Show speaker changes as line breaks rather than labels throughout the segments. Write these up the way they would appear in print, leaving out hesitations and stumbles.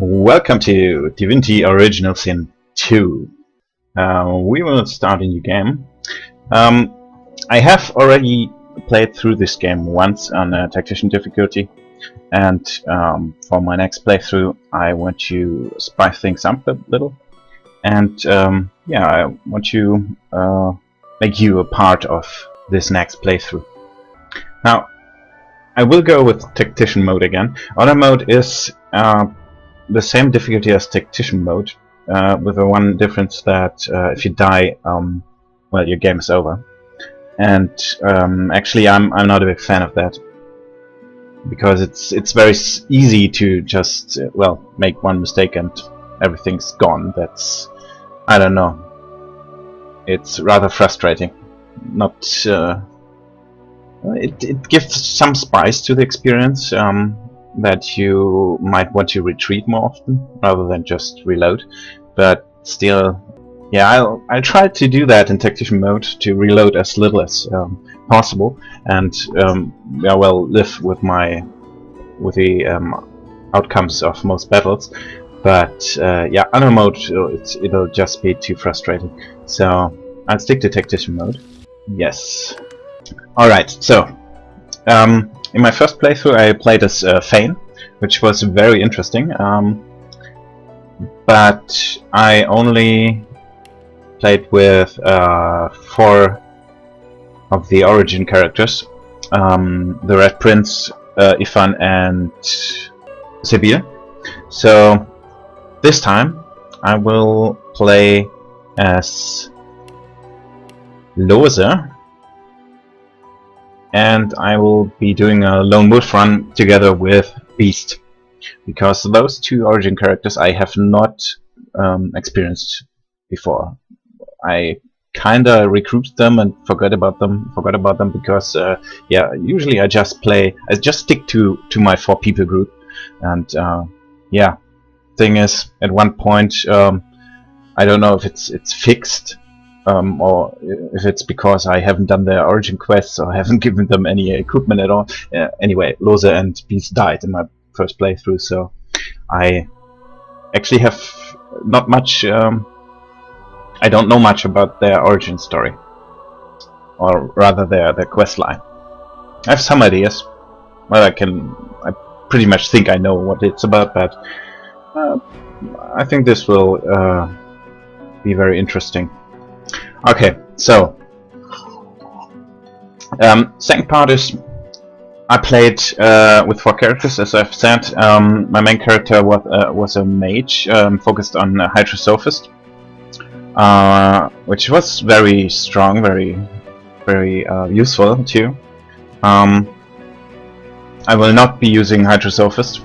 Welcome to Divinity Original Sin 2. We will start a new game. I have already played through this game once on a Tactician difficulty, and for my next playthrough I want to spice things up a little, and yeah, I want to make you a part of this next playthrough. Now, I will go with Tactician mode again. Auto mode is the same difficulty as Tactician mode, with the one difference that if you die, well, your game is over. And actually, I'm not a big fan of that, because it's very easy to just well, make one mistake and everything's gone. That's, I don't know. It's rather frustrating. Not it gives some spice to the experience, that you might want to retreat more often rather than just reload. But still, yeah, I'll try to do that in Tactician mode, to reload as little as possible, and yeah, well, live with the outcomes of most battles. But yeah, auto mode, it'll just be too frustrating. So I'll stick to Tactician mode. Yes. Alright, so in my first playthrough I played as Fane, which was very interesting, but I only played with 4 of the origin characters, the Red Prince, Ifan and Sibyl. So this time I will play as Lohse, and I will be doing a lone wolf run together with Beast, because those 2 origin characters I have not experienced before. I kinda recruited them and forgot about them because yeah, usually I just stick to my 4 people group, and yeah, thing is, at one point I don't know if it's fixed, or if it's because I haven't done their origin quests or haven't given them any equipment at all. Anyway, Lohse and Beast died in my first playthrough, so I actually have not much. I don't know much about their origin story, or rather their quest line. I have some ideas. Well, I pretty much think I know what it's about, but I think this will be very interesting. Okay, so second part is I played with 4 characters, as I've said. My main character was a mage, focused on Hydrosophist, which was very strong, very useful too. I will not be using Hydrosophist.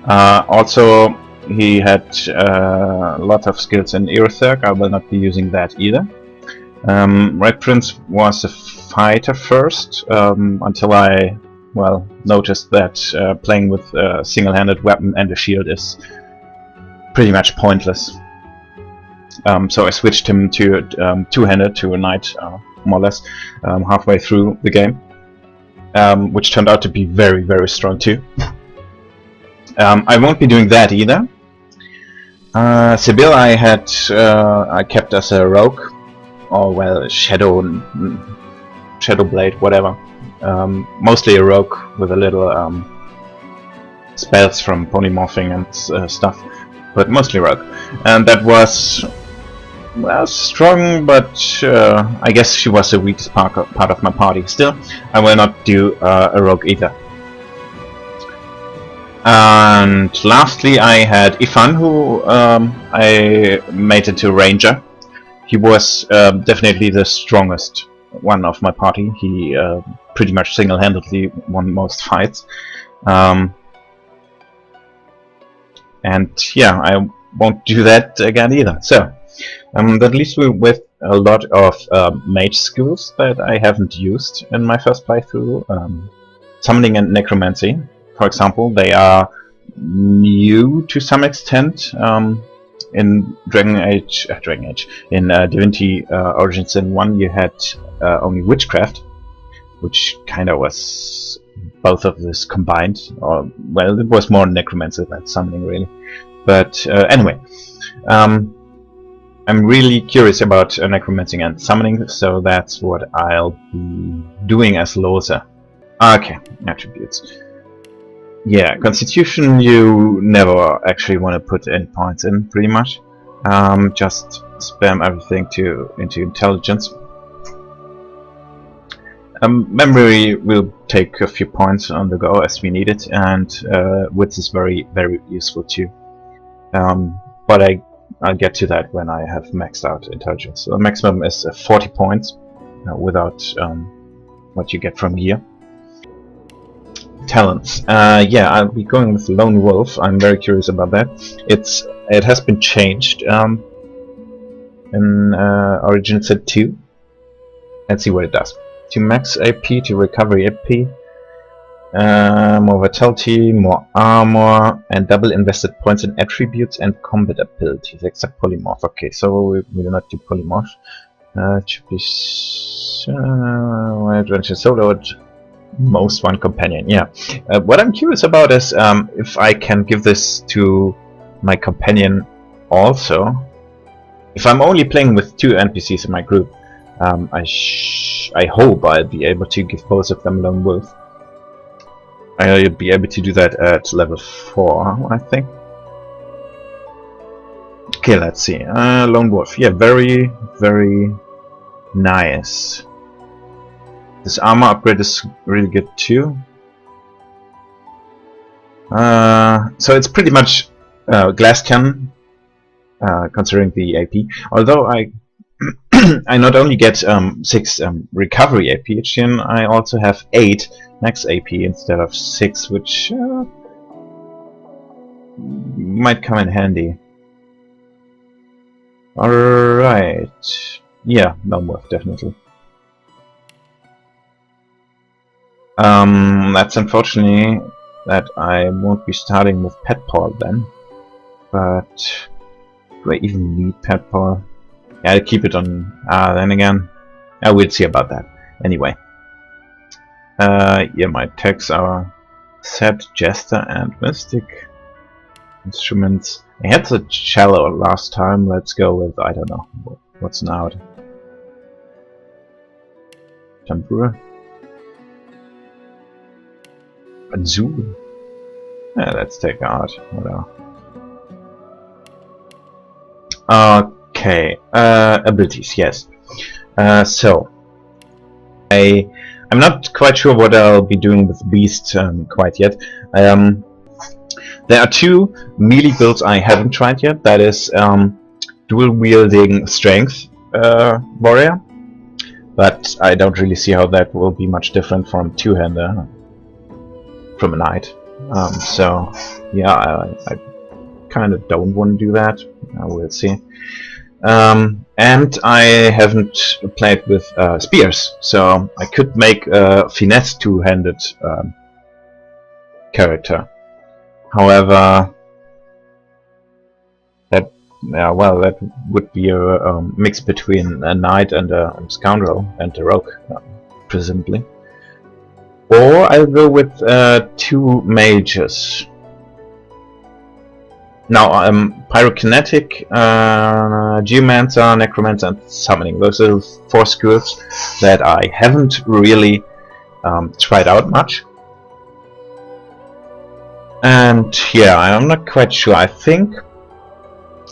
Also, he had a lot of skills in Aerotherk. I will not be using that either. Red Prince was a fighter first, until I, well, noticed that playing with a single-handed weapon and a shield is pretty much pointless. So I switched him to two-handed, to a knight, more or less, halfway through the game, which turned out to be very, very strong too. I won't be doing that either. Sibyl I kept as a rogue, or well, Shadow Blade, whatever. Mostly a rogue with a little spells from polymorphing and stuff, but mostly rogue. And that was, well, strong, but I guess she was the weakest part of my party. Still, I will not do a rogue either. And lastly, I had Ifan, who I made into Ranger. He was definitely the strongest one of my party. He pretty much single-handedly won most fights. And yeah, I won't do that again either. So that leaves me with a lot of mage skills that I haven't used in my first playthrough. Summoning and necromancy, for example, they are new to some extent. In in Divinity Origins Sin 1 you had only witchcraft, which kinda was both of this combined, or well, it was more necromancy than summoning really. But anyway, I'm really curious about necromancy and summoning, so that's what I'll be doing as Lohse. Okay, attributes. Yeah, Constitution you never actually want to put any points in, pretty much. Just spam everything into Intelligence. Memory will take a few points on the go as we need it, and Wits is very useful too. But I'll get to that when I have maxed out Intelligence. So the maximum is 40 points without what you get from here. Talents. Yeah, I'll be going with Lone Wolf. I'm very curious about that. It has been changed in Origin Set 2. Let's see what it does. To max AP, to recovery AP, more vitality, more armor, and double invested points in attributes and combat abilities, except polymorph. Okay, so we will not do polymorph. It should be adventure solo. Most one companion, yeah. What I'm curious about is if I can give this to my companion also. If I'm only playing with 2 NPCs in my group, I hope I'll be able to give both of them Lone Wolf. I'll be able to do that at level 4, I think. Okay, let's see. Lone Wolf, yeah, very nice. This armor upgrade is really good too. So it's pretty much glass cannon, considering the AP. Although I I not only get 6 recovery AP each turn, I also have 8 max AP instead of 6, which might come in handy. Alright. Yeah, Lone Wolf, definitely. That's unfortunately that I won't be starting with Pet Paul then. But do I even need Pet Paul? Yeah, I'll keep it on. Then again, we'll see about that. Anyway, yeah, my attacks are set, Jester, and Mystic. Instruments. I had the cello last time. Let's go with, I don't know what's now. Tambura. Azul. Yeah, let's take out. Whatever. Okay, abilities, yes. So I'm not quite sure what I'll be doing with Beast quite yet. There are 2 melee builds I haven't tried yet. That is dual wielding strength warrior, but I don't really see how that will be much different from two-hander from a knight. So yeah, I kind of don't want to do that. We'll see. And I haven't played with spears, so I could make a finesse two-handed character. However, that that would be a mix between a knight and a scoundrel and a rogue, presumably. Or I'll go with 2 mages. Now, pyrokinetic, geomancer, necromancer, and summoning. Those are 4 skills that I haven't really tried out much. And yeah, I'm not quite sure. I think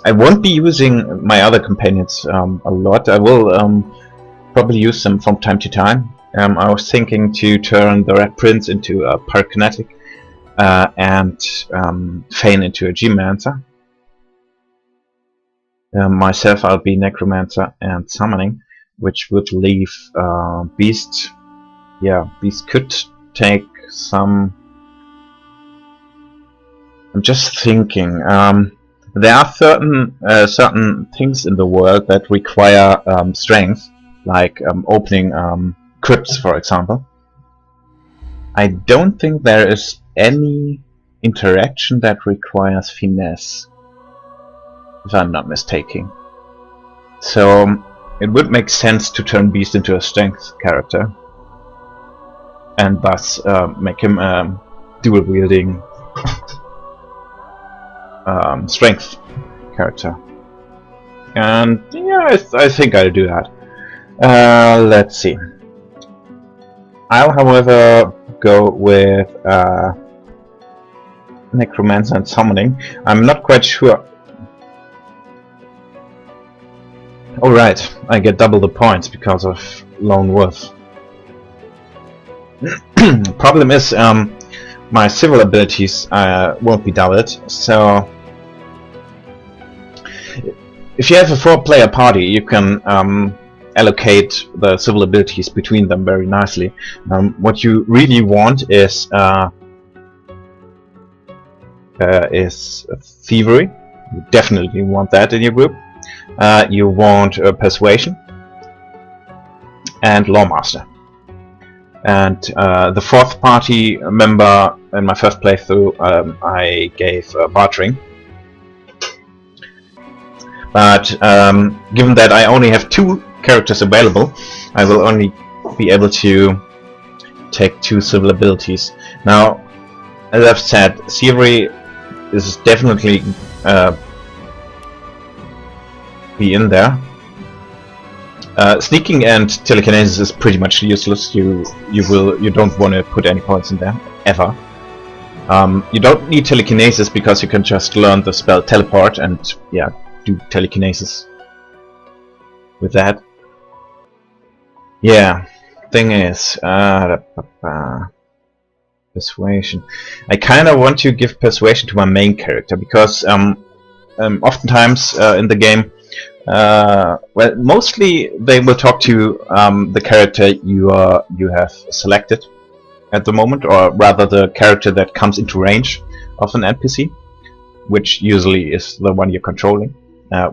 I won't be using my other companions a lot. I will probably use them from time to time. I was thinking to turn the Red Prince into a pyrokinetic and Fane into a geomancer. Myself, I'll be necromancer and summoning, which would leave Beast. Yeah, Beast could take some. I'm just thinking. There are certain things in the world that require strength, like opening crypts, for example. I don't think there is any interaction that requires finesse, if I'm not mistaken. So it would make sense to turn Beast into a strength character. and thus make him dual wielding strength character. And yeah, I think I'll do that. Let's see. I'll, however, go with Necromancer and Summoning. I'm not quite sure. Alright, I get double the points because of Lone Wolf. Problem is, my civil abilities won't be doubled, so if you have a 4-player party, you can allocate the civil abilities between them very nicely. What you really want is Thievery. You definitely want that in your group. You want Persuasion and Lawmaster. And the 4th party member in my first playthrough, I gave Bartering. But given that I only have 2 characters available, I will only be able to take 2 civil abilities. Now, as I've said, Thievery is definitely be in there. Sneaking and telekinesis is pretty much useless. You don't want to put any points in there ever. You don't need telekinesis because you can just learn the spell teleport and yeah, do telekinesis with that. Yeah, thing is, persuasion. I kind of want to give persuasion to my main character because oftentimes in the game, well, mostly they will talk to the character you have selected at the moment, or rather the character that comes into range of an NPC, which usually is the one you're controlling,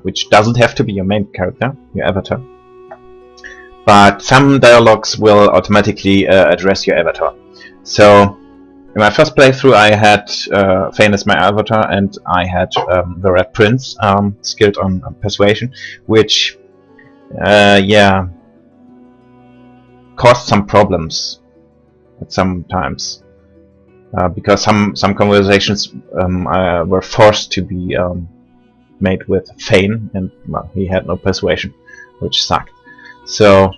which doesn't have to be your main character, your avatar. But some dialogues will automatically address your avatar. So in my first playthrough I had Fane as my avatar, and I had the Red Prince skilled on Persuasion, which yeah, caused some problems at some times because some conversations were forced to be made with Fane, and well, he had no Persuasion, which sucked. So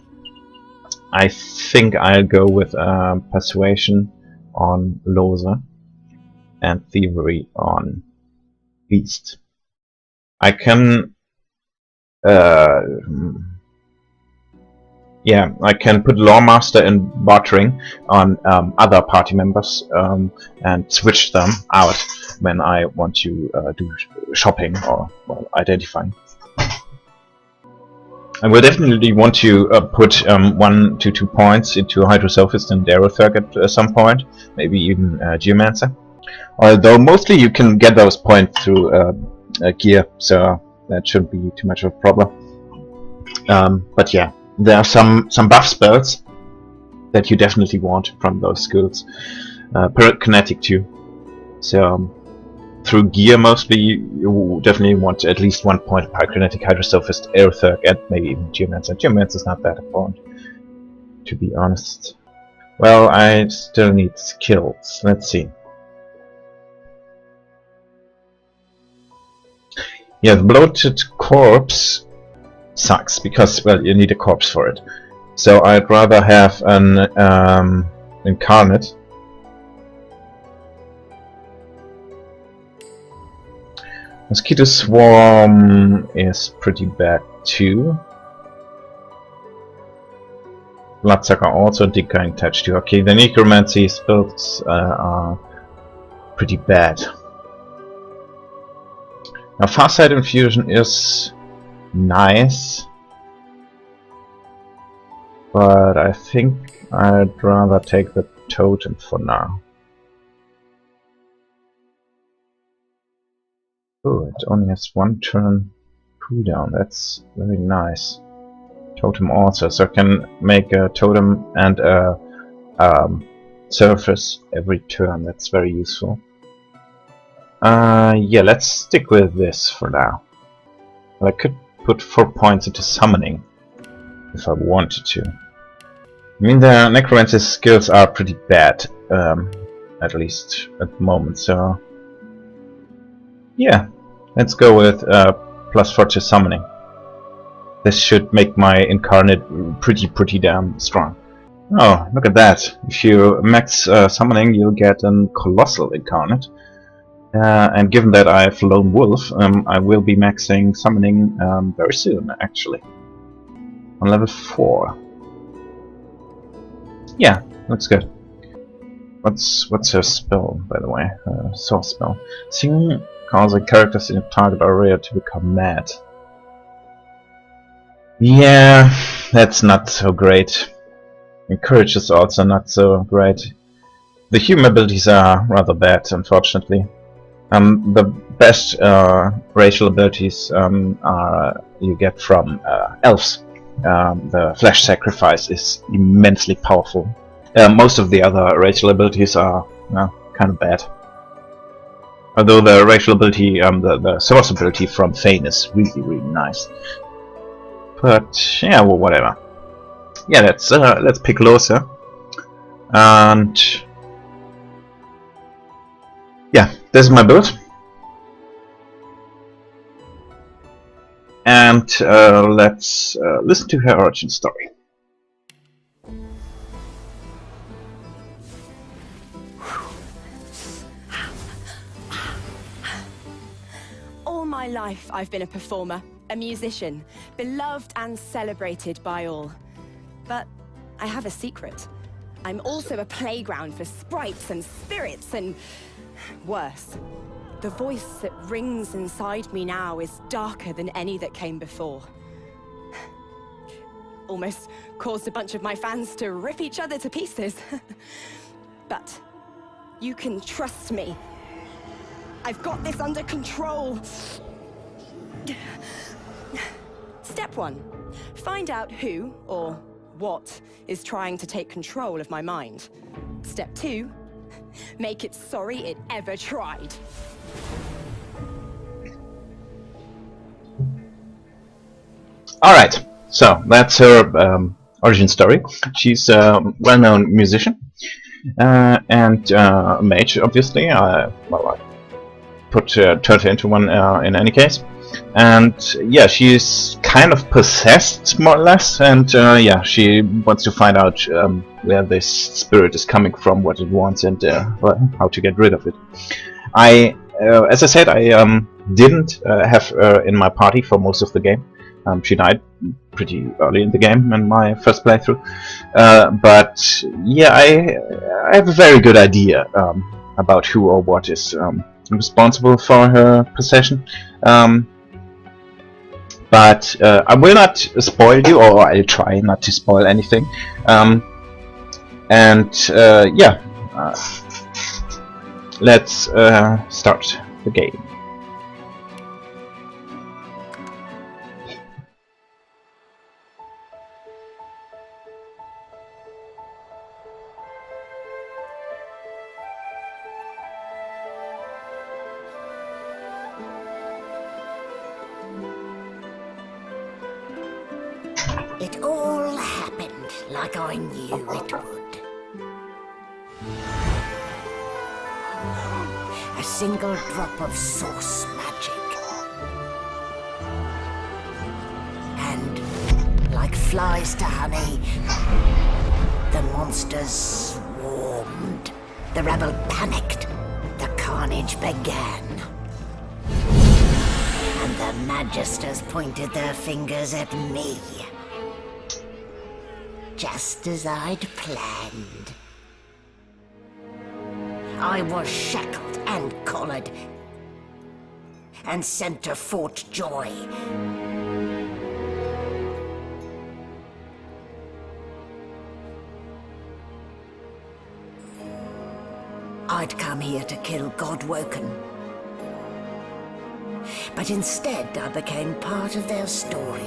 I think I'll go with Persuasion on Lohse and Thievery on Beast. I can yeah, I can put Lawmaster and Bartering on other party members and switch them out when I want to do shopping or, well, identifying. I will definitely want to put 1 to 2 points into Hydrosophist and Aerothurk at some point, maybe even Geomancer. Although mostly you can get those points through gear, so that shouldn't be too much of a problem. But yeah, there are some buff spells that you definitely want from those skills. Pyrokinetic too. So through gear mostly you definitely want at least 1 point of Pyrokinetic, Hydrosophist, Aerothurk, and maybe even Geomancer. Geomancer is not that important, to be honest. Well, I still need skills. Let's see. Yeah, the bloated corpse sucks because, well, you need a corpse for it. So I'd rather have an incarnate. Mosquito Swarm is pretty bad too. Bloodsucker also, Decaying Touch too. Okay, the Necromancy spells are pretty bad. Now Farsight Infusion is nice, but I think I'd rather take the Totem for now. Oh, it only has 1 turn cooldown. That's very nice. Totem also, so I can make a totem and a surface every turn. That's very useful. Yeah, let's stick with this for now. I could put 4 points into summoning if I wanted to. I mean, the necromancy skills are pretty bad, at least at the moment, so yeah, let's go with +4 to summoning. This should make my incarnate pretty damn strong. Oh, look at that. If you max summoning, you'll get a colossal incarnate. And given that I have Lone Wolf, I will be maxing summoning very soon, actually. On level 4. Yeah, looks good. What's her spell, by the way? Source spell. Sing causing characters in a target area to become mad. Yeah, that's not so great. Encourage is also not so great. The human abilities are rather bad, unfortunately. The best racial abilities are you get from elves. The flesh sacrifice is immensely powerful. Most of the other racial abilities are kind of bad. Although the racial ability, the source ability from Fane is really nice. But yeah, well, whatever. Yeah, let's pick Lohse. And yeah, this is my build. And let's listen to her origin story.
All my life I've been a performer, a musician, beloved and celebrated by all. But I have a secret. I'm also a playground for sprites and spirits and worse. The voice that rings inside me now is darker than any that came before. Almost caused a bunch of my fans to rip each other to pieces. But you can trust me. I've got this under control. Step 1. Find out who, or what, is trying to take control of my mind. Step 2. Make it sorry it ever tried.
Alright, so that's her origin story. She's a well-known musician and a mage, obviously. Well, I turned her into one in any case. And yeah, she's kind of possessed, more or less, and yeah, she wants to find out where this spirit is coming from, what it wants, and how to get rid of it. As I said, I didn't have her in my party for most of the game. She died pretty early in the game in my first playthrough. But yeah, I have a very good idea about who or what is responsible for her possession. But I will not spoil you, or I'll try not to spoil anything. Yeah, let's start the game.
It all happened like I knew it would. A single drop of source magic. And, like flies to honey, the monsters swarmed. The rebel panicked. The carnage began. And the magisters pointed their fingers at me. Just as I'd planned. I was shackled and collared, and sent to Fort Joy. I'd come here to kill Godwoken. But instead I became part of their story.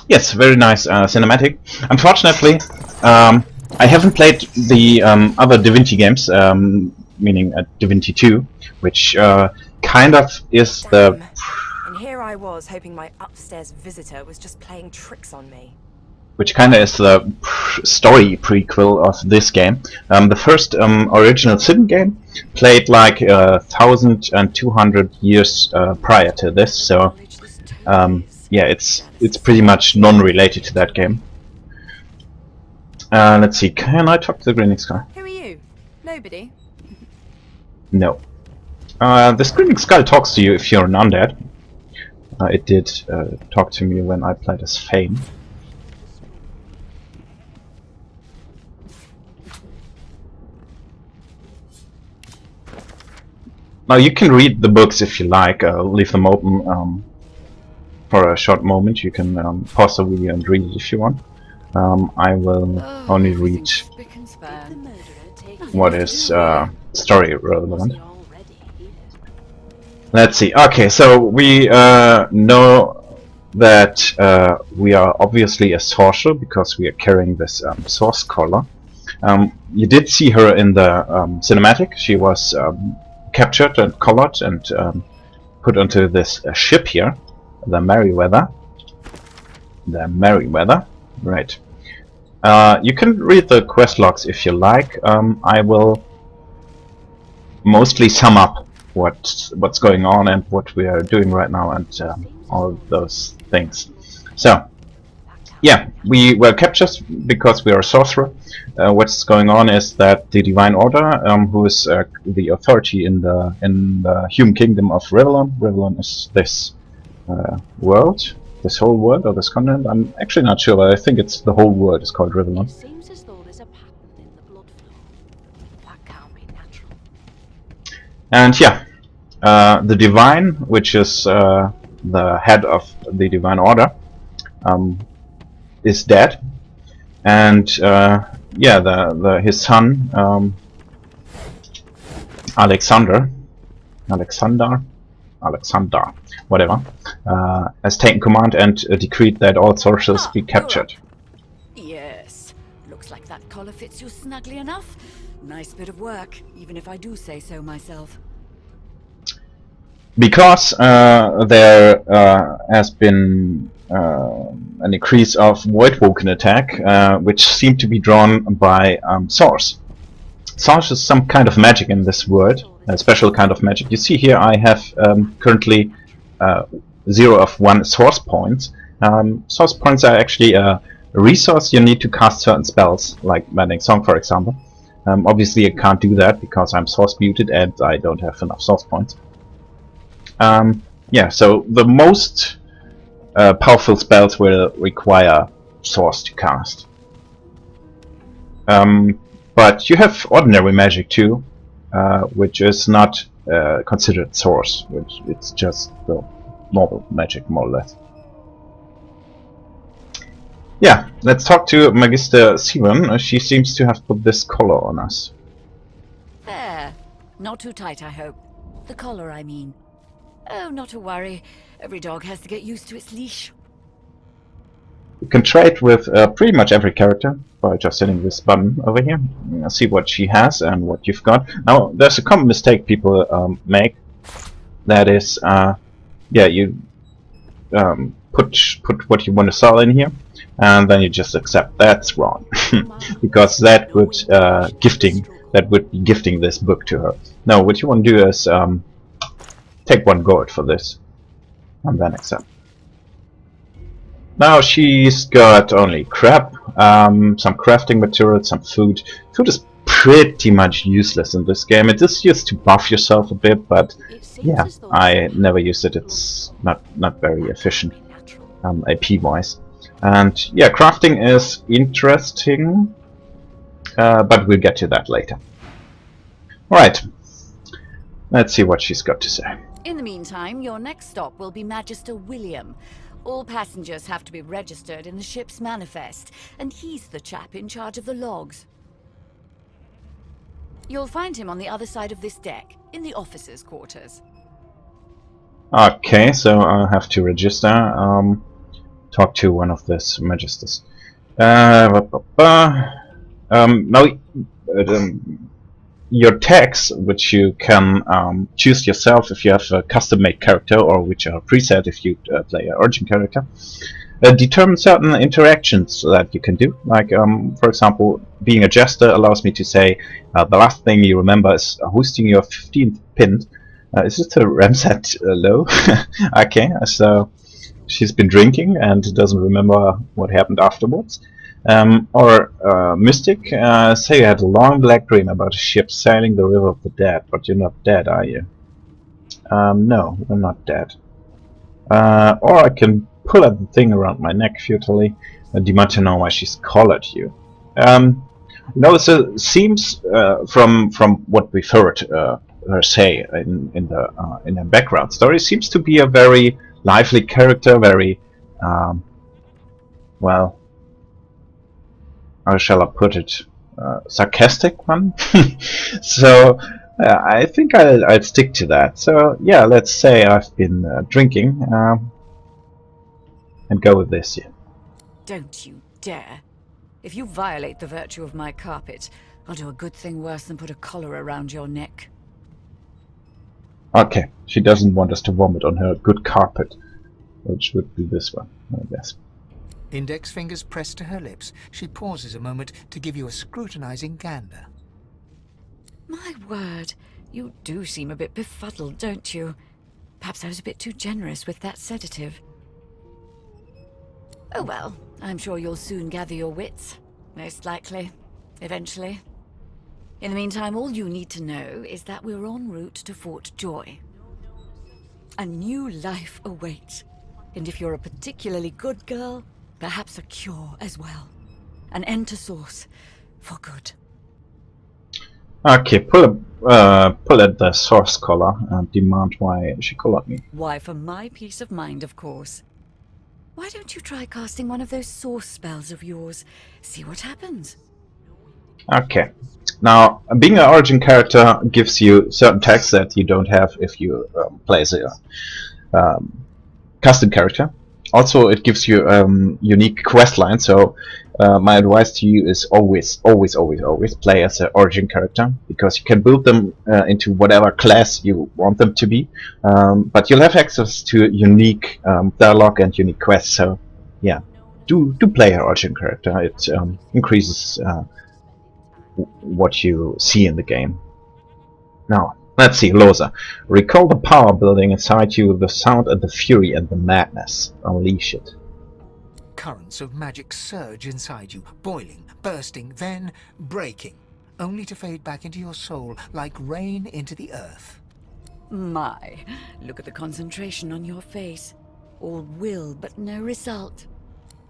Yes, very nice cinematic. Unfortunately, I haven't played the other Divinity games, meaning Divinity 2, which kind of is the...
Damn. And here I was hoping my upstairs visitor was just playing tricks on me.
Which kind of is the story prequel of this game. The first original Sin game played like 1,200 years prior to this, so yeah, it's pretty much non-related to that game. Let's see, can I talk to the Grinning Skull?
Who are you? Nobody?
No. The Screaming Skull talks to you if you're an undead. It did talk to me when I played as Fane. Now you can read the books if you like, leave them open for a short moment. You can pause the video and read it if you want. I will only read what is story relevant. Let's see. Okay, so we know that we are obviously a sorcerer because we are carrying this source collar. You did see her in the cinematic. She was captured and collared and put onto this ship here, the Merryweather. The Merryweather, right. You can read the quest logs if you like. I will mostly sum up what's going on and what we are doing right now and all of those things. So, yeah, we were captured because we are a sorcerer. What's going on is that the Divine Order, who is the authority in the human kingdom of Rivellon. Rivellon is this world, this whole world or this continent. I'm actually not sure, but I think it's the whole world is called Rivellon.
It seems as though there's a pattern in the blood flow. That can't be natural.
And yeah, the Divine, which is the head of the Divine Order, is dead, and yeah, his son Alexander, whatever, has taken command and decreed that all sorcerers be captured.
Yes, looks like that collar fits you snugly enough. Nice bit of work, even if I do say so myself.
Because there has been an increase of Voidwoken attack, which seemed to be drawn by Source. Source is some kind of magic in this world, a special kind of magic. You see here I have currently 0 of 1 source points. Source points are actually a resource you need to cast certain spells, like Maddening Song for example. Obviously I can't do that because I'm source muted and I don't have enough source points. Yeah, so the most powerful spells will require source to cast. But you have ordinary magic too, which is not considered source, which it's just the normal magic more or less. Yeah, let's talk to Magister Siren. She seems to have put this collar on us.
There. Not too tight, I hope. The collar, I mean. Oh, not to worry. Every dog has to get used to its leash.
You can trade with pretty much every character by just hitting this button over here. See what she has and what you've got. Now, there's a common mistake people make. That is, yeah, you put what you want to sell in here, and then you just accept. That's wrong, because that would be gifting this book to her. No, what you want to do is take 1 gold for this, and then accept. Now she's got only crap, some crafting materials, some food. Food is pretty much useless in this game. It is used to buff yourself a bit, but yeah, I never use it. It's not very efficient, AP wise. And yeah, crafting is interesting, but we'll get to that later. Alright, let's see what she's got to say.
In the meantime, your next stop will be Magister William. All passengers have to be registered in the ship's manifest, and he's the chap in charge of the logs. You'll find him on the other side of this deck, in the officers' quarters.
Okay, so I'll have to register. Talk to one of these magisters. Now, your tags, which you can choose yourself if you have a custom-made character, or which are preset if you play an origin character, determine certain interactions that you can do. Like, for example, being a jester allows me to say the last thing you remember is hosting your 15th pin. Is it a Ramsat low? Okay, so she's been drinking and doesn't remember what happened afterwards. Or Mystic, say you had a long black dream about a ship sailing the river of the dead, but you're not dead, are you? No, I'm not dead. Or I can pull at the thing around my neck futilely and demand to know why she's collared you. No, so seems from what we've heard her say in the background story, seems to be a very lively character, very well, how shall I put it, sarcastic one. So I think I'll stick to that. So yeah, let's say I've been drinking and go with this. Yeah.
Don't you dare. If you violate the virtue of my carpet, I'll do a good thing worse than put a collar around your neck.
Okay, she doesn't want us to vomit on her good carpet, which would be this one, I guess.
Index fingers pressed to her lips, she pauses a moment to give you a scrutinizing gander.
My word, you do seem a bit befuddled, don't you? Perhaps I was a bit too generous with that sedative. Oh well, I'm sure you'll soon gather your wits. Most likely. Eventually. In the meantime, all you need to know is that we're en route to Fort Joy. A new life awaits. And if you're a particularly good girl, perhaps a cure as well. An end to Source. For good.
Okay, pull at the source collar and demand why she collared me.
Why, for my peace of mind, of course. Why don't you try casting one of those source spells of yours? See what happens.
Okay. Now, being an origin character gives you certain tags that you don't have if you play as a custom character. Also, it gives you unique quest lines, so my advice to you is always play as an origin character, because you can build them into whatever class you want them to be, but you'll have access to unique dialogue and unique quests, so yeah, do play an origin character. It increases what you see in the game. Now, let's see, Lohse. Recall the power building inside you, the sound and the fury and the madness. Unleash it.
Currents of magic surge inside you, boiling, bursting, then breaking, only to fade back into your soul like rain into the earth.
My, look at the concentration on your face. All will, but no result.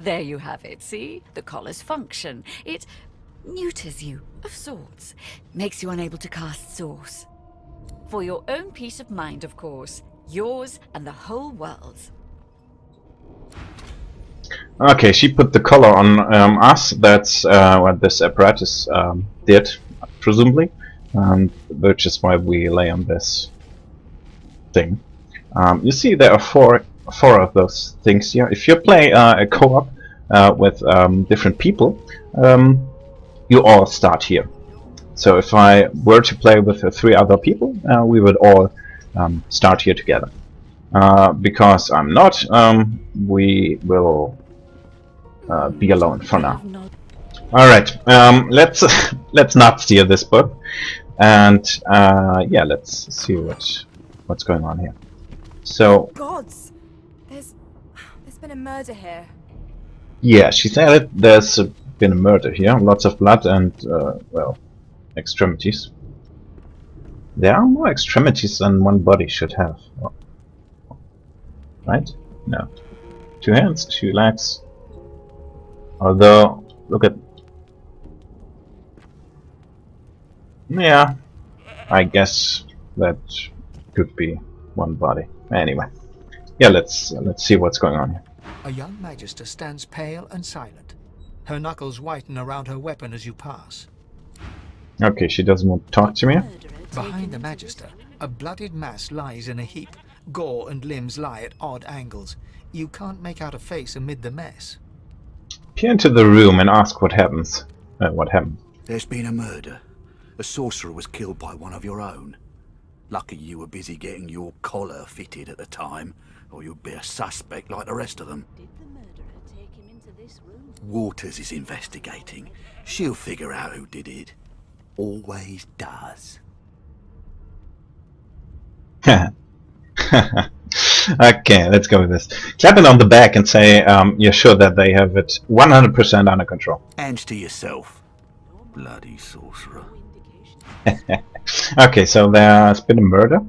There you have it, see? The collar's function. It neuters you, of sorts. Makes you unable to cast Source. For your own peace of mind, of course. Yours and the whole world's.
Okay, she put the collar on us. That's what this apparatus did, presumably, which is why we lay on this thing. You see, there are four of those things here. If you play a co-op with different people, you all start here. So if I were to play with 3 other people, we would all start here together. Because I'm not, we will be alone for now. Alright, let's not steal this book, and yeah, let's see what's going on here. So,
Gods! There's been a murder here.
yeah, she said it. There's been a murder here, lots of blood and well, extremities. There are more extremities than one body should have. Right? No. 2 hands, 2 legs. Although, look at... yeah, I guess that could be one body. Anyway. Yeah, let's see what's going on here.
A young magister stands pale and silent. Her knuckles whiten around her weapon as you pass.
Okay, she doesn't want to talk to me.
Behind the magister, a bloodied mass lies in a heap. Gore and limbs lie at odd angles. You can't make out a face amid the mess.
peer into the room and ask what happens. What happened?
There's been a murder. A sorcerer was killed by one of your own. Lucky you were busy getting your collar fitted at the time, or you'd be a suspect like the rest of them.
Did the murderer take him into this room?
Waters is investigating. She'll figure out who did it. Always does.
Okay, let's go with this. Clap it on the back and say you're sure that they have it 100% under control.
Hands to yourself. Bloody sorcerer.
Okay, so there's been a murder.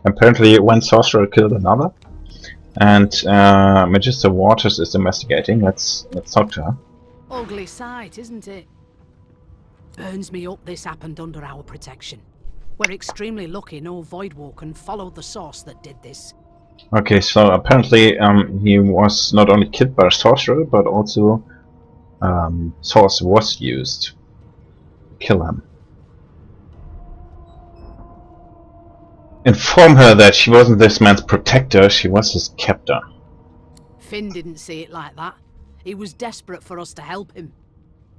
Apparently one sorcerer killed another. And Magister Waters is investigating. Let's talk to her.
Ugly sight, isn't it? Burns me up this happened under our protection. We're extremely lucky no Voidwalker followed the source that did this.
Okay, so apparently he was not only killed by a sorcerer, but also source was used to kill him. Inform her that she wasn't this man's protector, she was his captor.
Finn didn't see it like that. He was desperate for us to help him.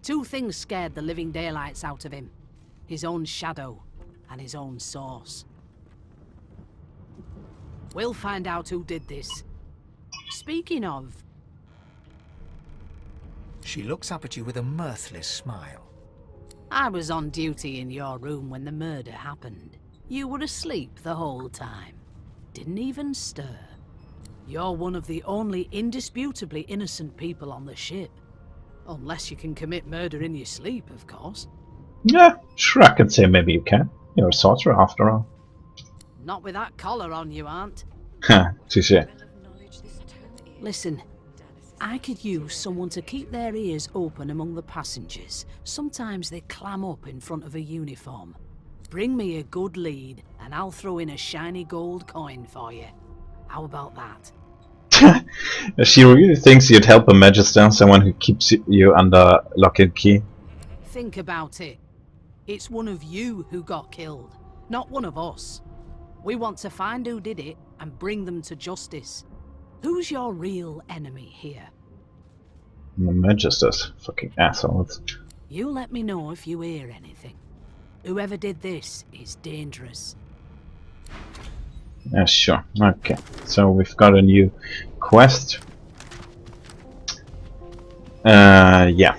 Two things scared the living daylights out of him. His own shadow and his own source. We'll find out who did this. Speaking of...
She looks up at you with a mirthless smile.
I was on duty in your room when the murder happened. You were asleep the whole time. Didn't even stir. You're one of the only indisputably innocent people on the ship. Unless you can commit murder in your sleep, of course.
Yeah, sure, I can say maybe you can. You're a sorcerer after all.
Not with that collar on you, aren't.
Touché.
Listen, I could use someone to keep their ears open among the passengers. Sometimes they clam up in front of a uniform. Bring me a good lead, and I'll throw in a shiny gold coin for you. How about that?
She really thinks you'd help a Magister, someone who keeps you under lock and key.
Think about it. It's one of you who got killed, not one of us. We want to find who did it and bring them to justice. Who's your real enemy here?
The Magisters, fucking assholes.
You let me know if you hear anything. Whoever did this is dangerous.
Yeah, sure. Okay, so we've got a new quest. Yeah.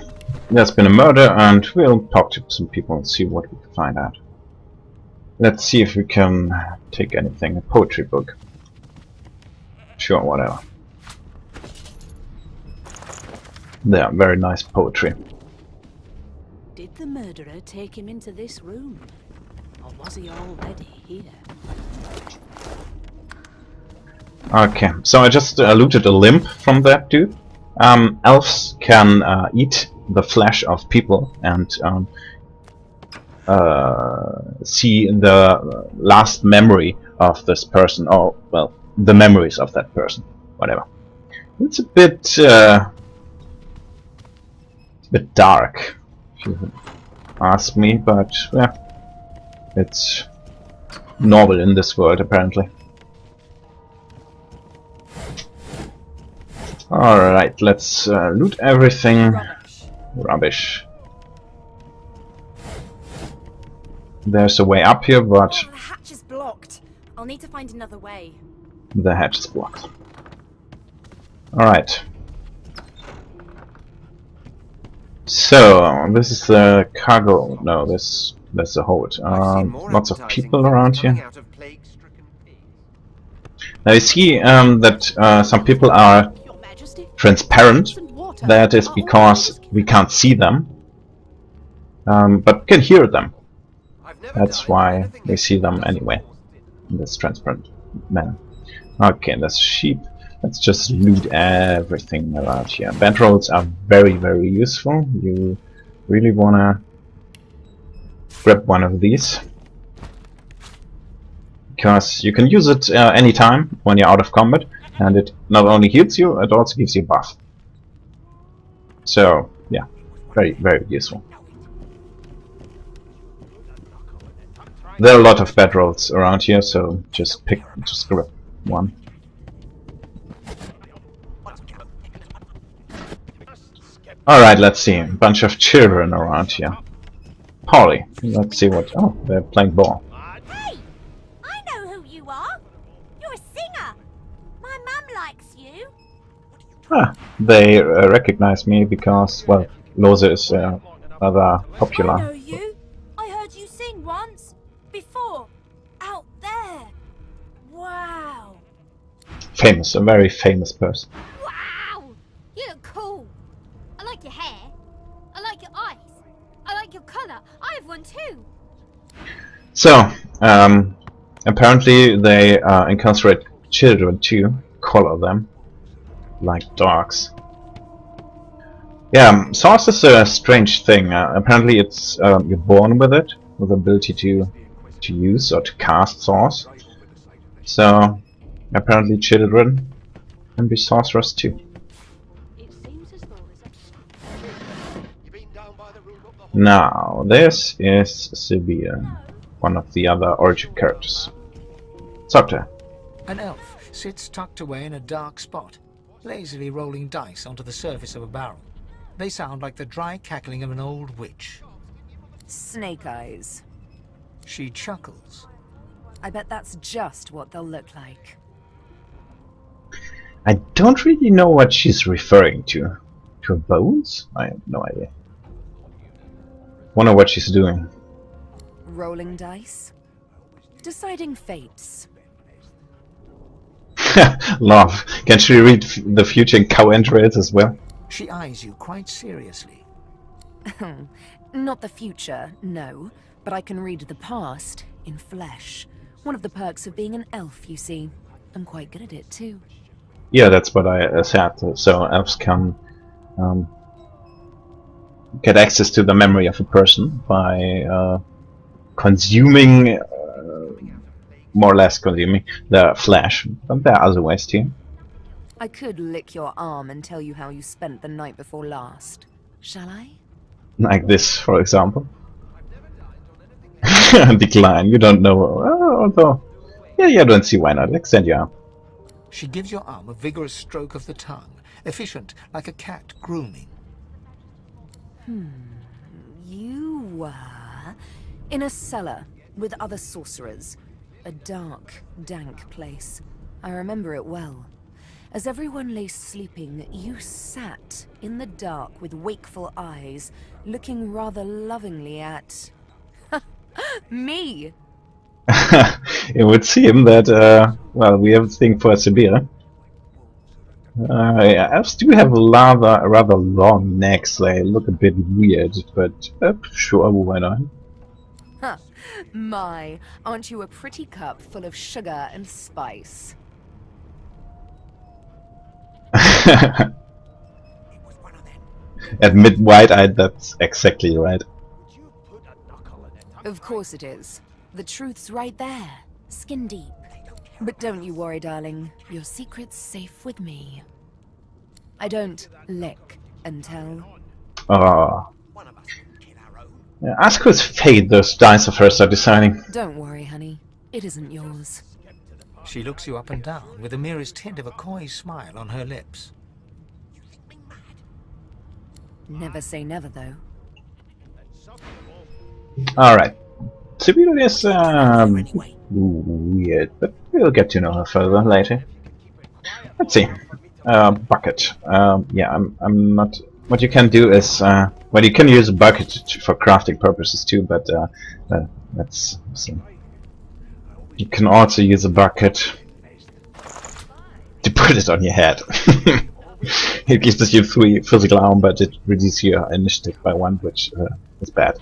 There's been a murder, and we'll talk to some people and see what we can find out. Let's see if we can take anything. A poetry book. Sure, whatever. There, very nice poetry.
Did the murderer take him into this room? Or was he already here?
Okay, so I just looted a limb from that dude. Elves can eat the flesh of people and see the last memory of this person, or, well, the memories of that person, whatever. It's a bit dark, if you ask me, but yeah, it's normal in this world apparently. Alright, let's loot everything. Rubbish. There's a way up here, but
Oh, the hatch is blocked. I'll need to find another way.
the hatch is blocked. Alright. So, this is the cargo. No, that's the hold. Lots of people around here. Now you see that some people are
Your Majesty?
transparent.
And water.
That is because we can't see them, but can hear them. That's why we see them anyway, in this transparent manner. Okay, there's sheep. Let's just loot everything around here. Bedrolls are very, very useful. You really wanna grab one of these, because you can use it anytime when you're out of combat, and it not only heals you, it also gives you a buff. So yeah, very, very useful. There are a lot of bedrolls around here, so just grab one. Alright, let's see. A bunch of children around here. Polly, let's see what... Oh, they're playing ball.
Hey! I know who you are. You're a singer. My mum likes you.
Ah, they recognize me because, well, Lohse is rather popular.
I know you. I heard you sing once. Before. Out there. Wow.
Famous, a very famous person.
Wow! You look cool. I like your hair. I like your eyes. I like your colour. I have one too.
So, apparently they incarcerate children too, color them like dogs. Yeah, Source is a strange thing. Apparently it's you're born with it, with the ability to use or to cast Source. So, apparently children can be sorcerers too. Now, this is Sylvia, one of the other origin characters. Talk to her.
An elf sits tucked away in a dark spot, lazily rolling dice onto the surface of a barrel. They sound like the dry cackling of an old witch.
Snake eyes.
She chuckles.
I bet that's just what they'll look like.
I don't really know what she's referring to. To her bones? I have no idea. Wonder what she's doing.
Rolling dice? Deciding fates.
Love. Can she read the future in cow entrails as well?
She eyes you quite seriously.
Not the future, no. But I can read the past in flesh. One of the perks of being an elf, you see. I'm quite good at it, too.
Yeah, that's what I said. So elves can get access to the memory of a person by consuming, more or less consuming, the flesh. But there are other ways too.
I could lick your arm and tell you how you spent the night before last. Shall I?
Like this, for example. Decline. You don't know. Although, yeah, you don't see why not. Extend your arm.
She gives your arm a vigorous stroke of the tongue, efficient like a cat grooming.
You were in a cellar with other sorcerers. A dark, dank place. I remember it well. As everyone lay sleeping, you sat in the dark with wakeful eyes, looking rather lovingly at... me!
It would seem that, well, we have a thing for Sibir. Elves do have rather long necks. They look a bit weird, but sure, why not?
Huh. My, aren't you a pretty cup full of sugar and spice?
Admit wide-eyed, that's exactly right.
Of course it is. The truth's right there, skin deep. But don't you worry, darling. Your secret's safe with me. I don't lick and tell.
Yeah, ask whose fate those dice of hers are deciding.
Don't worry, honey. It isn't yours.
She looks you up and down with the merest hint of a coy smile on her lips.
Never say never, though.
Alright. Sibyl is weird, but we'll get to know her further later. Let's see. Bucket. Yeah, I'm not... What you can do is... well, you can use a bucket for crafting purposes too, but let's see. You can also use a bucket to put it on your head. It gives you 3 physical armor, but it reduces your initiative by 1, which is bad.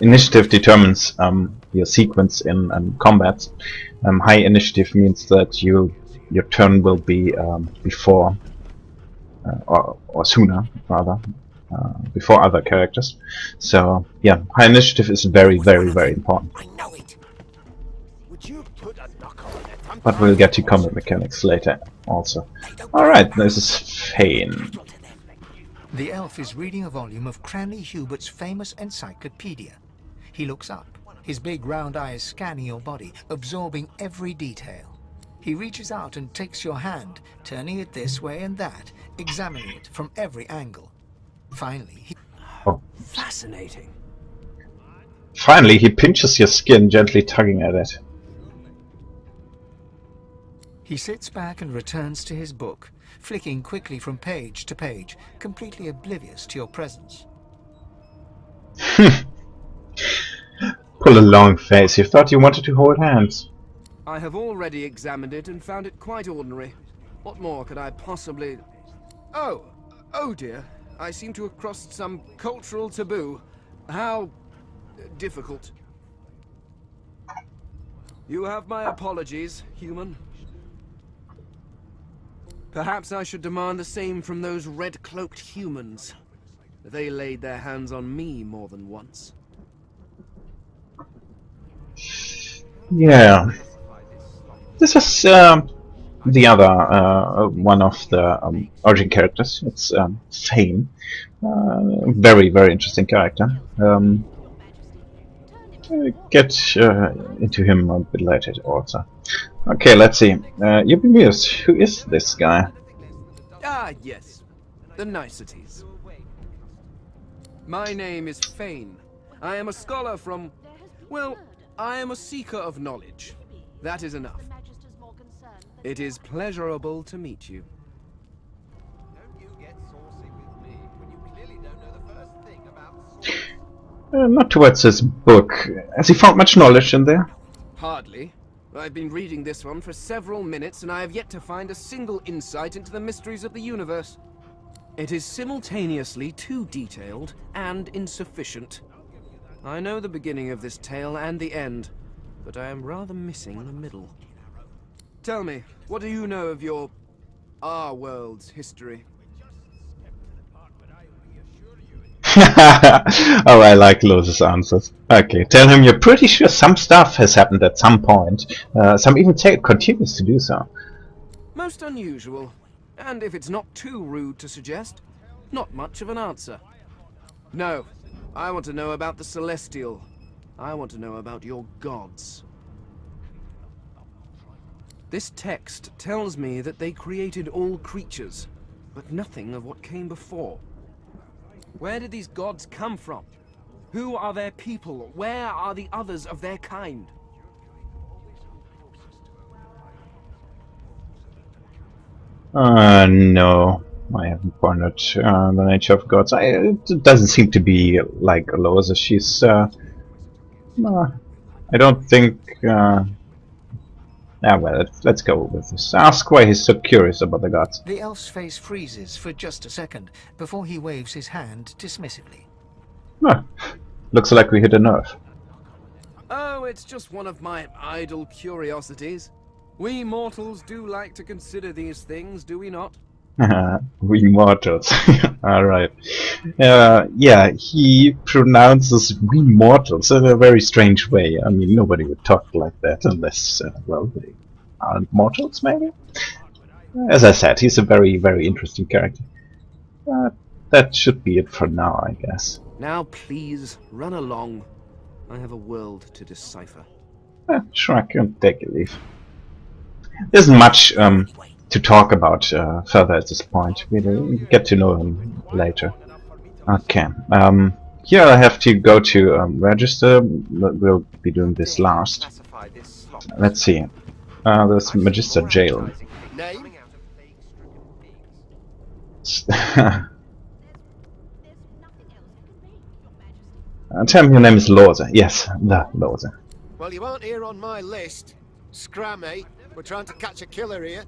Initiative determines your sequence in combat. High initiative means that your turn will be before or sooner rather before other characters. So yeah, high initiative is very important.
I know it. Would you put a knuckle on it?
But we'll get to combat mechanics later also. Alright, this is Fane.
The elf is reading a volume of Cranley Hubert's famous encyclopedia. He looks up, his big round eyes scanning your body, absorbing every detail. He reaches out and takes your hand, turning it this way and that, examining it from every angle. Finally,
Oh.
Fascinating.
Finally, he pinches your skin, gently tugging at it.
he sits back and returns to his book, flicking quickly from page to page, completely oblivious to your presence.
Pull a long face. You thought you wanted to hold hands.
I have already examined it and found it quite ordinary. What more could I possibly... Oh dear. I seem to have crossed some cultural taboo. How... difficult. You have my apologies, human. Perhaps I should demand the same from those red-cloaked humans. They laid their hands on me more than once.
Yeah. This is the other one of the origin characters. It's Fane. Very, very interesting character. Get into him a bit later also. Okay, let's see. You've been amused. Who is this guy?
Ah, yes. The niceties. My name is Fane. I am a scholar from... well, I am a seeker of knowledge. That is enough. It is pleasurable to meet you.
Not towards his book. Has he found much knowledge in there?
Hardly. I've been reading this one for several minutes, and I have yet to find a single insight into the mysteries of the universe. It is simultaneously too detailed and insufficient. I know the beginning of this tale and the end, but I am rather missing the middle. Tell me, what do you know of our world's history?
Oh, I like Lohse's answers. Okay, tell him you're pretty sure some stuff has happened at some point. Some even say it continues to do so.
Most unusual. And if it's not too rude to suggest, not much of an answer. No, I want to know about the Celestial. I want to know about your gods. This text tells me that they created all creatures, but nothing of what came before. Where did these gods come from? Who are their people? Where are the others of their kind?
No. I haven't pondered the nature of gods. It doesn't seem to be like Lohse. She's... I don't think... well, let's go with this. Ask why he's so curious about the gods.
The elf's face freezes for just a second before he waves his hand dismissively.
Huh. Looks like we hit a nerve.
Oh, it's just one of my idle curiosities. We mortals do like to consider these things, do we not?
We mortals. Alright. Yeah, he pronounces we mortals in a very strange way. I mean, nobody would talk like that unless, well, they aren't mortals, maybe? As I said, he's a very, very interesting character. That should be it for now, I guess.
Now please, run along. I have a world to decipher.
Sure, I can take a leave. There isn't much to talk about further at this point. We'll get to know him later. Okay. Here I have to go to register. We'll be doing this last. Let's see. There's Magister Jail. Tell me your name is Lohse. Yes, the Lohse.
Well, you aren't here on my list. Scram, eh? We're trying to catch a killer here.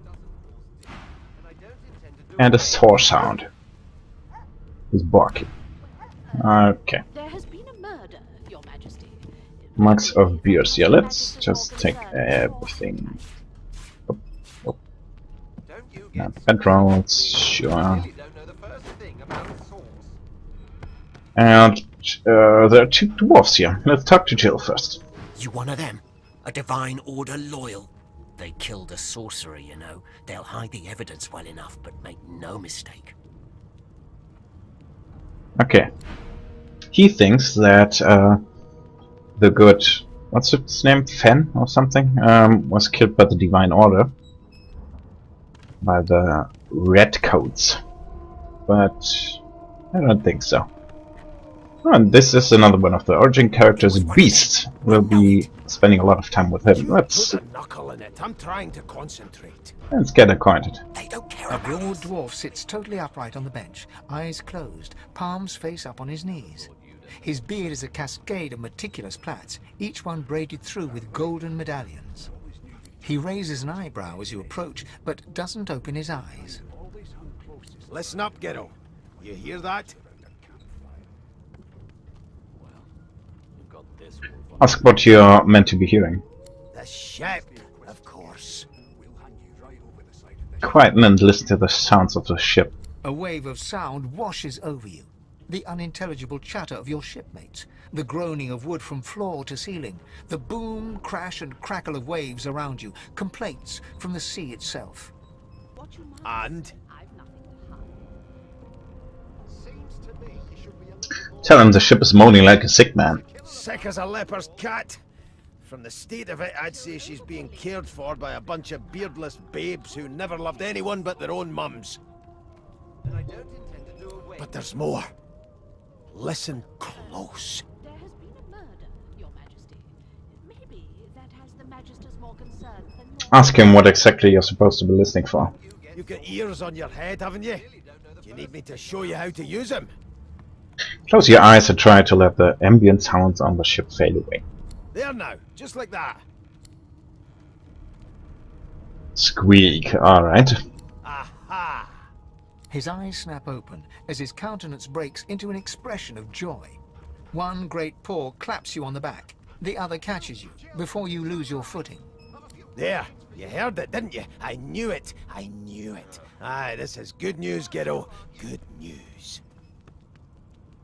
And a sword sound. He's barking. Okay.
There has been a murder, Your Majesty.
Marks of beers. Yeah, let's just take everything. Bedrolls, sure. And there are two dwarfs here. Let's talk to Jill first.
You one of them? A divine order loyal? They killed a sorcerer, you know. They'll hide the evidence well enough, but make no mistake.
Okay. He thinks that the good... what's his name? Fen or something? Was killed by the Divine Order. By the Redcoats. But I don't think so. Oh, and this is another one of the origin characters, Beast. We'll be spending a lot of time with him. Let's
Put a knuckle in it. I'm trying to concentrate.
get acquainted.
They don't care
A
about
broad
us.
dwarf sits totally upright on the bench, eyes closed, palms face up on his knees. His beard is a cascade of meticulous plaits, each one braided through with golden medallions. He raises an eyebrow as you approach, but doesn't open his eyes.
Listen up, Ghetto. You hear that?
Ask what you're meant to be hearing.
The ship, of course.
Quiet and listen to the sounds of the ship.
A wave of sound washes over you. The unintelligible chatter of your shipmates, the groaning of wood from floor to ceiling, the boom, crash and crackle of waves around you, complaints from the sea itself.
And?
Tell him the ship is moaning like a sick man.
Sick as a leper's cat. From the state of it, I'd say she's being cared for by a bunch of beardless babes who never loved anyone but their own mums. But there's more. Listen close.
There has been a murder, Your Majesty. Maybe that has the Magisters more concerned than your...
Ask him what exactly you're supposed to be listening for.
You've got ears on your head, haven't you? Do you need me to show you how to use them?
Close your eyes and try to let the ambient sounds on the ship fade away.
There now, just like that.
Squeak, alright.
Aha!
His eyes snap open as his countenance breaks into an expression of joy. One great paw claps you on the back. The other catches you before you lose your footing.
There, you heard it, didn't you? I knew it. I knew it. Aye, this is good news, Ghetto. Good news.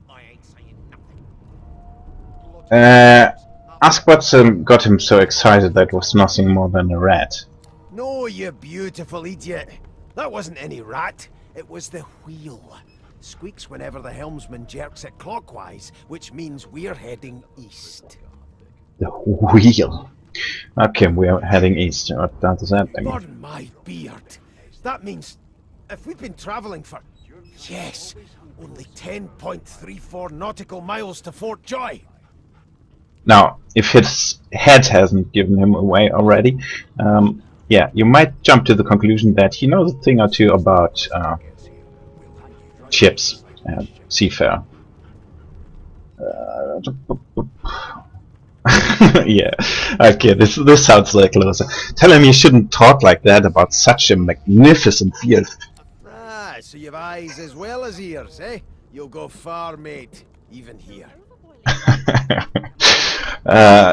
I ain't saying nothing.
Ask what's got him so excited that it was nothing more than a rat.
No, you beautiful idiot. That wasn't any rat. It was the wheel. Squeaks whenever the helmsman jerks it clockwise, which means we're heading east.
The wheel. Okay, we're heading east. What does that mean?
Burn my beard. That means if we've been travelling for, yes, only 10.34 nautical miles to Fort Joy.
Now, if his head hasn't given him away already, yeah, you might jump to the conclusion that he knows a thing or two about ships and seafare. Yeah, okay, this sounds like Lohse. Tell him you shouldn't talk like that about such a magnificent field.
Ah, so you've eyes as well as ears, eh? You'll go far, mate, even here.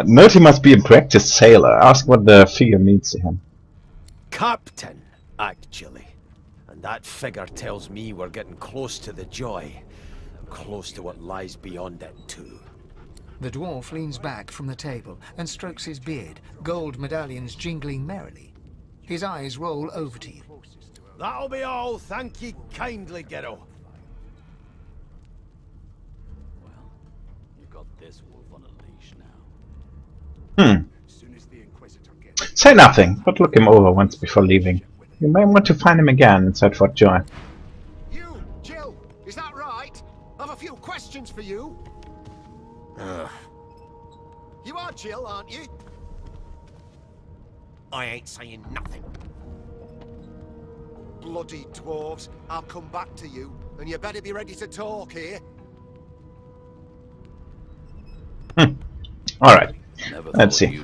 Note he must be a practiced sailor. Ask what the figure means to him.
Captain, actually. And that figure tells me we're getting close to the Joy. Close to what lies beyond it, too.
The dwarf leans back from the table and strokes his beard, gold medallions jingling merrily. His eyes roll over to you.
That'll be all, thank ye kindly, Ghetto.
Well, you've got this wolf on a leash now.
Say nothing, but look him over once before leaving. You may want to find him again inside Fort Joy.
You, Jill, is that right? I've a few questions for you. You are Jill, aren't you?
I ain't saying nothing.
Bloody dwarves, I'll come back to you, and you better be ready to talk here.
Alright, let's see.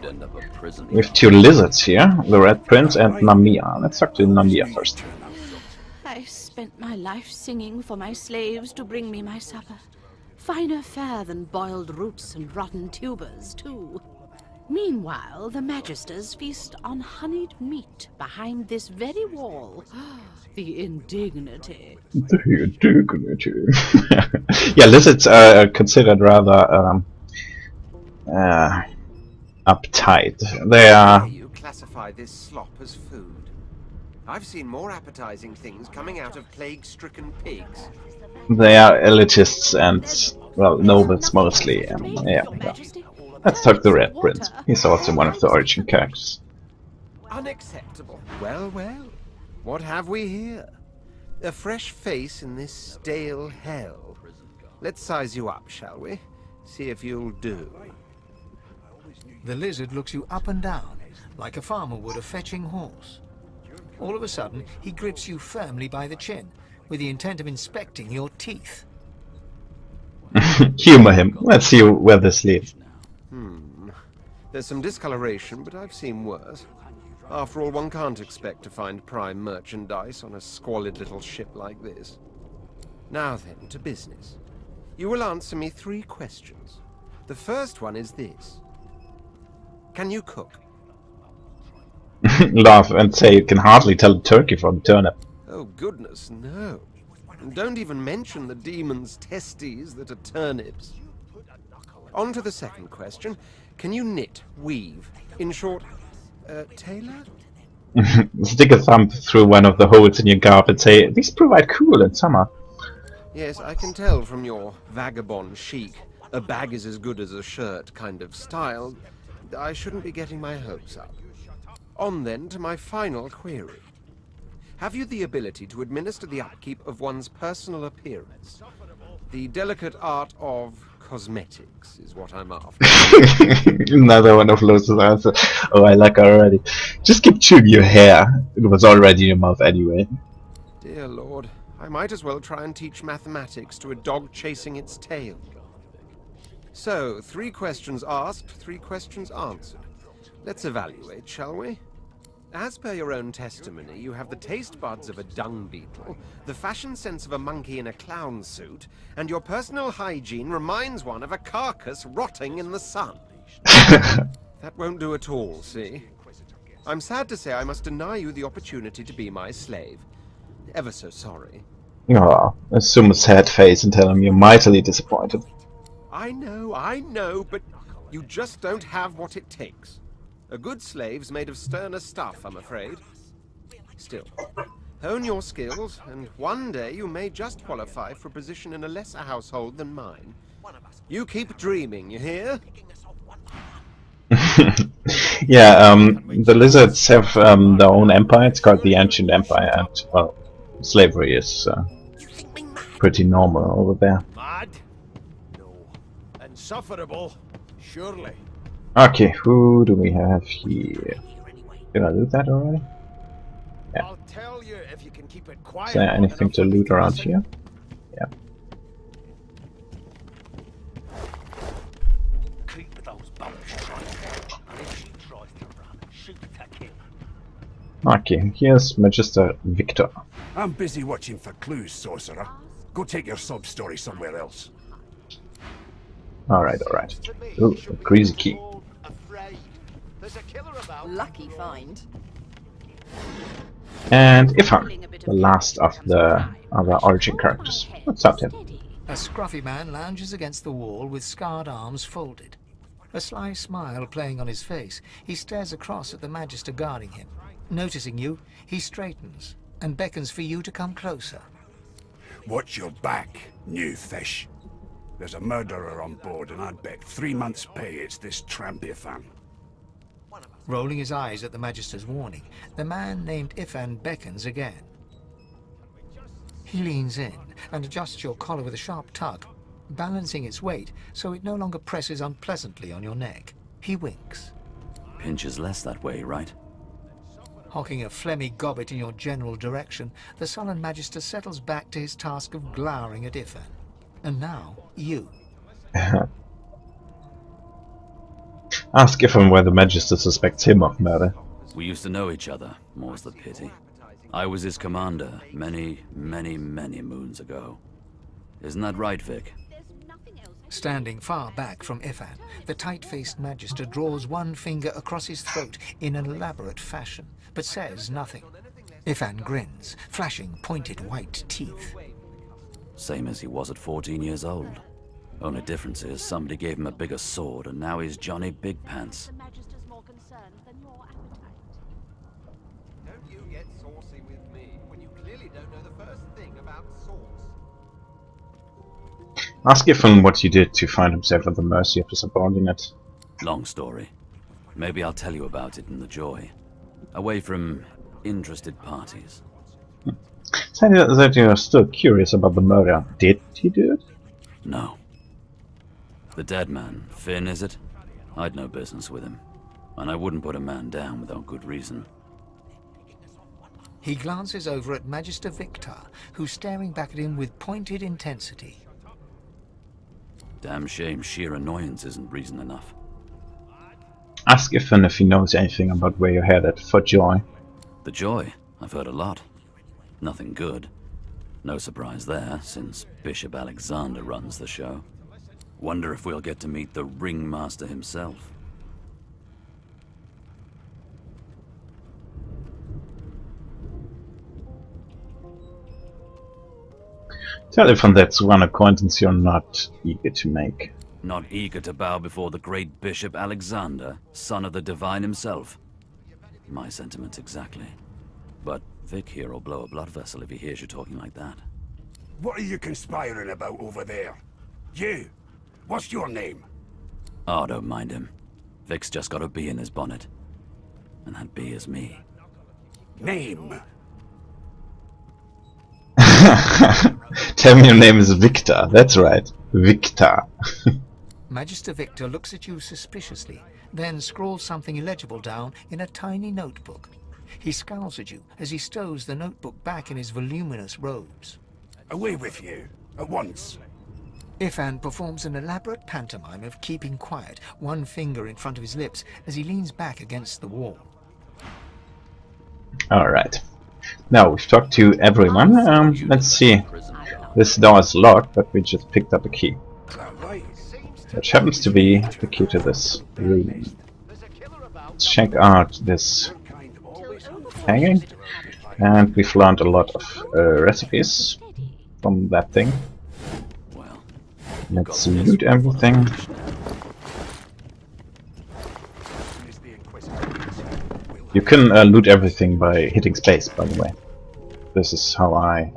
We have two lizards here, the Red Prince and Namia. Let's talk to Namia first.
I spent my life singing for my slaves to bring me my supper. Finer fare than boiled roots and rotten tubers, too. Meanwhile, the Magisters feast on honeyed meat behind this very wall. The indignity.
The indignity. Yeah, lizards are considered rather uptight. They are...
You classify this slop as food. I've seen more appetizing things coming out of plague-stricken pigs.
They are elitists and, well, nobles mostly. Yeah. Let's talk to the Red Prince. He's also one of the origin characters.
Unacceptable. Well, well. What have we here? A fresh face in this stale hell. Let's size you up, shall we? See if you'll do.
The lizard looks you up and down, like a farmer would a fetching horse. All of a sudden, he grips you firmly by the chin, with the intent of inspecting your teeth.
Humor him. Let's see where this leads.
There's some discoloration, but I've seen worse. After all, one can't expect to find prime merchandise on a squalid little ship like this. Now then, to business. You will answer me 3 questions. The first one is this. Can you cook?
Laugh and say you can hardly tell a turkey from a turnip.
Oh, goodness, no. And don't even mention the demon's testes that are turnips. On to the second question. Can you knit, weave? In short, tailor?
Stick a thumb through one of the holes in your garb and say, these provide cool in summer.
Yes, I can tell from your vagabond chic, a bag is as good as a shirt kind of style. I shouldn't be getting my hopes up. On then to my final query. Have you the ability to administer the upkeep of one's personal appearance? The delicate art of cosmetics is what I'm after.
Another one of Lohse's answer. Oh, I like her already. Just keep chewing your hair. It was already in your mouth anyway.
Dear Lord, I might as well try and teach mathematics to a dog chasing its tail. So, 3 questions asked, 3 questions answered. Let's evaluate, shall we? As per your own testimony, you have the taste buds of a dung beetle, the fashion sense of a monkey in a clown suit, and your personal hygiene reminds one of a carcass rotting in the sun. That won't do at all, see? I'm sad to say I must deny you the opportunity to be my slave. Ever so sorry.
Oh, assume a sad face and tell him you're mightily disappointed.
I know, but you just don't have what it takes. A good slave's made of sterner stuff, I'm afraid. Still, hone your skills, and one day you may just qualify for a position in a lesser household than mine. You keep dreaming, you hear?
Yeah, the lizards have their own empire. It's called the Ancient Empire, and, well, slavery is pretty normal over there.
Mad? No. Insufferable? Surely.
Okay, who do we have here? Did I loot that already? Yeah.
I'll tell you if you can keep it quiet.
Is there anything to loot around here? Yeah.
Keep those bones straight. And if she tries to run, shoot to kill.
Okay, here's Magister Victor.
I'm busy watching for clues, sorcerer. Go take your sub-story somewhere else.
Alright, alright. Ooh, a crazy key.
Lucky find.
And Ifan, the last of the other origin characters. What's up, Tim?
A scruffy man lounges against the wall with scarred arms folded. A sly smile playing on his face, he stares across at the Magister guarding him. Noticing you, he straightens and beckons for you to come closer.
Watch your back, new fish. There's a murderer on board, and I'd bet 3 months' pay it's this tramp Ifan.
Rolling his eyes at the Magister's warning, the man named Ifan beckons again. He leans in and adjusts your collar with a sharp tug, balancing its weight so it no longer presses unpleasantly on your neck. He winks.
Pinches less that way, right?
Hocking a phlegmy gobbet in your general direction, the sullen Magister settles back to his task of glowering at Ifan. And now, you.
Ask Ifan whether Magister suspects him of murder.
We used to know each other, more's the pity. I was his commander many, many, many moons ago. Isn't that right, Vic?
Standing far back from Ifan, the tight-faced Magister draws one finger across his throat in an elaborate fashion, but says nothing. Ifan grins, flashing pointed white teeth.
Same as he was at 14 years old. Only difference is somebody gave him a bigger sword, and now he's Johnny Big Pants.
Don't you get saucy with me when you clearly don't know the first thing about sauce.
Ask Ifan what he did to find himself at the mercy of a subordinate.
Long story. Maybe I'll tell you about it in the Joy. Away from interested parties.
Say that you're still curious about the murder. Did he do it?
No. The dead man, Finn, is it? I'd no business with him. And I wouldn't put a man down without good reason.
He glances over at Magister Victor, who's staring back at him with pointed intensity.
Damn shame sheer annoyance isn't reason enough.
Ask Finn if he knows anything about where you're headed for Joy.
The Joy? I've heard a lot. Nothing good. No surprise there, since Bishop Alexander runs the show. Wonder if we'll get to meet the ringmaster himself.
Tell if that's one acquaintance you're not eager to make.
Not eager to bow before the great Bishop Alexander, son of the Divine himself. My sentiments exactly. But Vic here will blow a blood vessel if he hears you talking like that.
What are you conspiring about over there? You! What's your name?
Oh, don't mind him. Vic's just got a bee in his bonnet. And that bee is me.
Name?
Tell me your name is Victor. That's right. Victor.
Magister Victor looks at you suspiciously, then scrawls something illegible down in a tiny notebook. He scowls at you as he stows the notebook back in his voluminous robes.
Away with you. At once.
Ifan performs an elaborate pantomime of keeping quiet, one finger in front of his lips as he leans back against the wall.
Alright. Now we've talked to everyone. Let's see. This door is locked, but we just picked up a key. Which happens to be the key to this room. Let's check out this hanging. And we've learned a lot of recipes from that thing. Let's loot everything. You can loot everything by hitting space, by the way. This is how I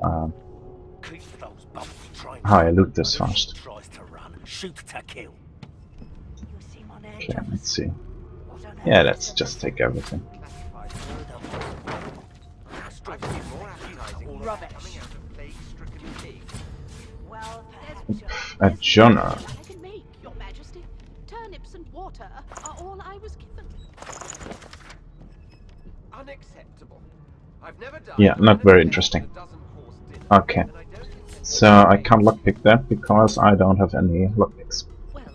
loot this first. Okay, let's see. Yeah, let's just take everything. A journal.
Your Majesty, turnips and water are all I was given.
Unacceptable. I've never done.
Yeah, not very interesting. Okay, so I can't lockpick that because I don't have any lockpicks.
Well,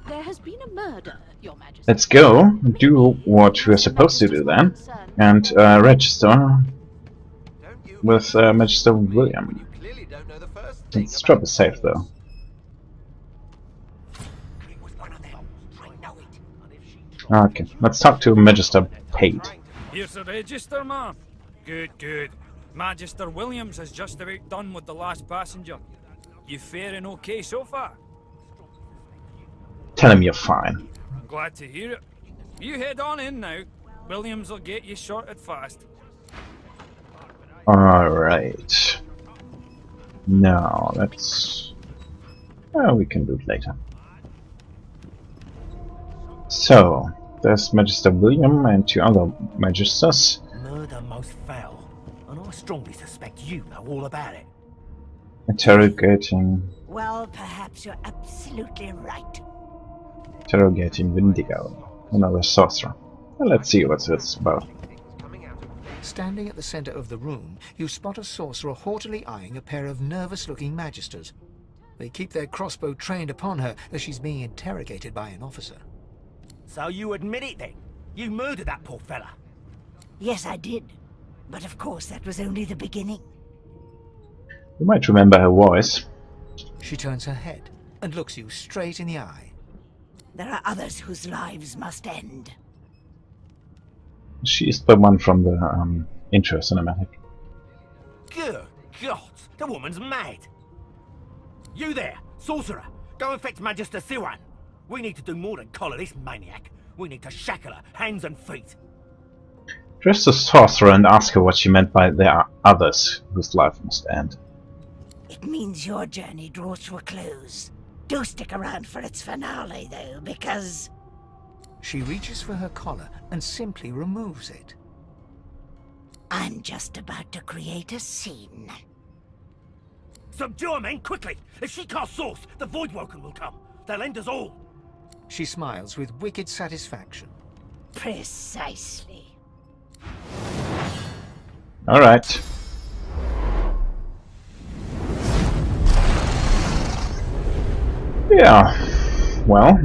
there has been a murder, Your Majesty.
Let's go do what we're supposed to do then, and register with Magister William. Let's drop a save though. Okay, let's talk to Magister Pate.
Here's the register, ma'am. Good, good. Magister Williams has just about done with the last passenger. You faring okay so far?
Tell him you're fine.
I'm glad to hear it. You head on in now. Williams will get you sorted fast.
Alright. Now, let's... Well, we can do it later. So, there's Magister William and two other Magisters.
Murder most foul, and I strongly suspect you know all about it.
Interrogating...
Well, perhaps you're absolutely right.
Interrogating Vindigo, another sorcerer. Well, let's see what it's about.
Standing at the center of the room, you spot a sorcerer haughtily eyeing a pair of nervous-looking magisters. They keep their crossbow trained upon her as she's being interrogated by an officer.
So you admit it then? You murdered that poor fella?
Yes, I did. But of course, that was only the beginning.
You might remember her voice.
She turns her head and looks you straight in the eye.
There are others whose lives must end.
She's the one from the intro cinematic.
Good God, the woman's mad. You there, sorcerer, go and fetch Magister Siwan. We need to do more than collar this maniac. We need to shackle her, hands and feet.
Address the sorcerer and ask her what she meant by there are others whose life must end.
It means your journey draws to a close. Do stick around for its finale, though, because...
She reaches for her collar and simply removes it.
I'm just about to create a scene.
Subdue her, men, quickly! If she casts Source, the Voidwoken will come. They'll end us all.
She smiles with wicked satisfaction.
Precisely.
Alright. Yeah, well,